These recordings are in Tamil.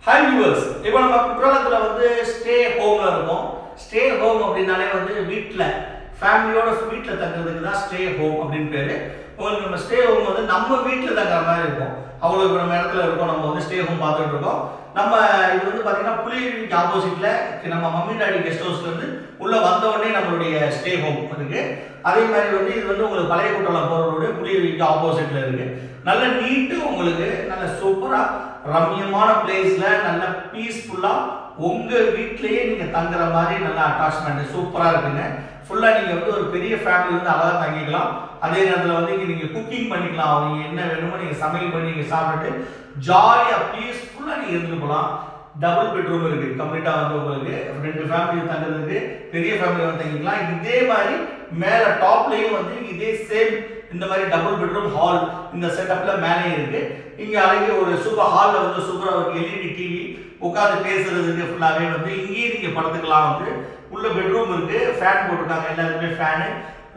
Hi viewers, இப்போ நம்ம குற்றாலத்துல வந்து ஸ்டே ஹோம்ல இருக்கோம். ஸ்டே ஹோம் அப்படினாலே வந்து வீட்ல ஃபேமிலியோட வீட்ல தங்குறதுக்கு தான் ஸ்டே ஹோம் அப்படினு பேரு. உங்களுக்கு நம்ம ஸ்டே ஹோம் வந்து நம்ம வீட்ல தங்குற மாதிரி இருக்கும். அவ்வளவு நம்ம இடத்துல இருக்கோம். நம்ம வந்து ஸ்டே ஹோம் பார்த்துட்டு இருக்கோம். நம்ம இது வந்து பாத்தீங்கன்னா புலியருவிக்கு ஆப்போசிட்ல நம்ம மம்மி டாடி கெஸ்ட் ஹவுஸ்ல இருந்து உள்ள வந்த உடனே நம்மளுடைய ஸ்டே ஹோம் இருக்கு. அதே மாதிரி வந்து இது வந்து உங்களுக்கு பழைய குற்றாலம் போற ரோடு புலியருவிக்கு ஆப்போசிட்ல இருக்கு. நல்ல நீட் உங்களுக்கு நல்ல சூப்பரா ரம்மியமான பிளேஸ்ல நல்ல பீஸ்ஃபுல்லா உங்க வீட்லயே நீங்க தங்குற மாதிரி நல்ல அட்டாச்மெண்ட் சூப்பரா இருக்குங்க. ஃபுல்லா நீங்க வந்து ஒரு பெரிய ஃபேமிலி வந்து அழகா தங்கிக்கலாம். அதே நேரத்துல வந்து இங்க நீங்க குக்கிங் பண்ணிக்கலாம். நீங்க என்ன வேணுமோ நீங்க சமையல் பண்ணி நீங்க சாப்பிட்டு ஜாலியா பீஸ்ஃபுல்லா நீங்க இருந்து போலாம். டபுள் பெட்ரூம் இருக்கு. கம்ப்ளீட்டா வந்து உங்களுக்கு ரெண்டு ஃபேமிலி தங்குறதுக்கு பெரிய ஃபேமிலி வந்து தங்கிக்கலாம். இதே மாதிரி மேல டாப்லயும் வந்து இதே சேம் இந்த மாதிரி டபுள் பெட்ரூம் ஹால் இந்த செட்டப்ல மேலே இருக்கு. இங்க அழகிய ஒரு சூப்பர் ஹால்ல வந்து சூப்பரா ஒரு எல்இடி டிவி உட்கார்ந்து பேசுறதுக்கு ஃபுல்லாவே வந்து இங்கேயே நீங்க படுத்துக்கலாம். வந்து உள்ள பெட்ரூம் இருக்கு. ஃபேன் போட்டுருக்காங்க. எல்லாருமே ஃபேனு.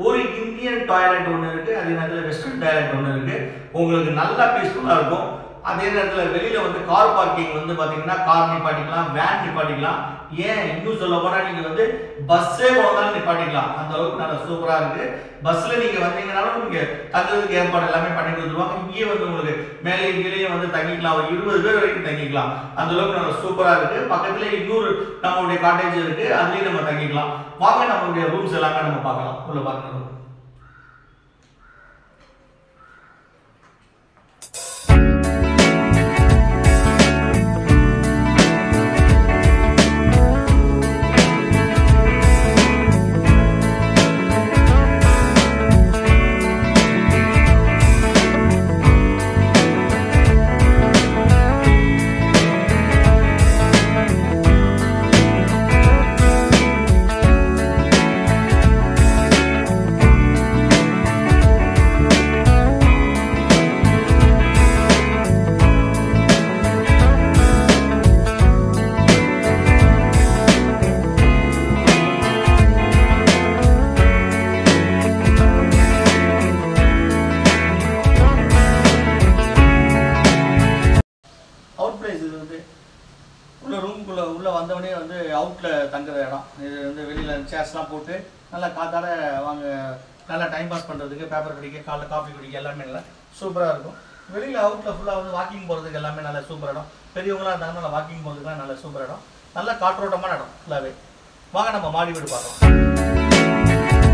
ஒரு இந்தியன் டாய்லெட் ஒன்று இருக்கு. அதே நேரத்தில் வெஸ்டர்ன் டாய்லெட் ஒன்று இருக்கு. உங்களுக்கு நல்லா பீஸ்ஃபுல்லா இருக்கும். அதே நேரத்தில் வெளியில வந்து கார் பார்க்கிங் வந்து பாத்தீங்கன்னா கார் நிப்பாட்டிக்கலாம், வேன் நிப்பாட்டிக்கலாம். ஏன் இன்னும் சொல்ல போனா நீங்க வந்து பஸ்ஸே போனாலும் நிப்பாட்டிக்கலாம். அந்த அளவுக்கு நல்லா சூப்பரா இருக்கு. பஸ்ல நீங்க வந்தீங்கன்னாலும் நீங்க தங்குறதுக்கு ஏற்பாடு எல்லாமே பண்ணி கொடுத்துருவாங்க. இங்கேயே வந்து உங்களுக்கு மேலே கீழே வந்து தங்கிக்கலாம். ஒரு 20 பேர் வரைக்கும் தங்கிக்கலாம். அந்த அளவுக்கு நல்லா சூப்பரா இருக்கு. பக்கத்துல இன்னொரு நம்மளுடைய காட்டேஜ் இருக்கு. அதுலயும் நம்ம தங்கிக்கலாம். வாங்க நம்மளுடைய ரூம்ஸ் எல்லாமே நம்ம பார்க்கலாம். உள்ள பார்க்கலாம். உள்ள வந்தவனே வந்து அவுட்ல தங்குற இடம். இது வந்து வெளியில சேர்ஸ்லாம் போட்டு நல்லா காத்தாட வாங்க நல்லா டைம் பாஸ் பண்றதுக்கு பேப்பர் படிக்க காலைல காஃபி குடிக்க எல்லாமே நல்லா சூப்பரா இருக்கும். வெளியில அவுட்ல ஃபுல்லா வந்து வாக்கிங் போறதுக்கு எல்லாமே நல்ல சூப்பர் இடம். பெரியவங்களா இருந்தாலும் நல்லா வாக்கிங் போறதுக்கு நல்ல சூப்பர் இடம். நல்ல காற்றோட்டமான இடம் ஃபுல்லாவே. வாங்க நம்ம மாடி வீடு பார்க்கலாம்.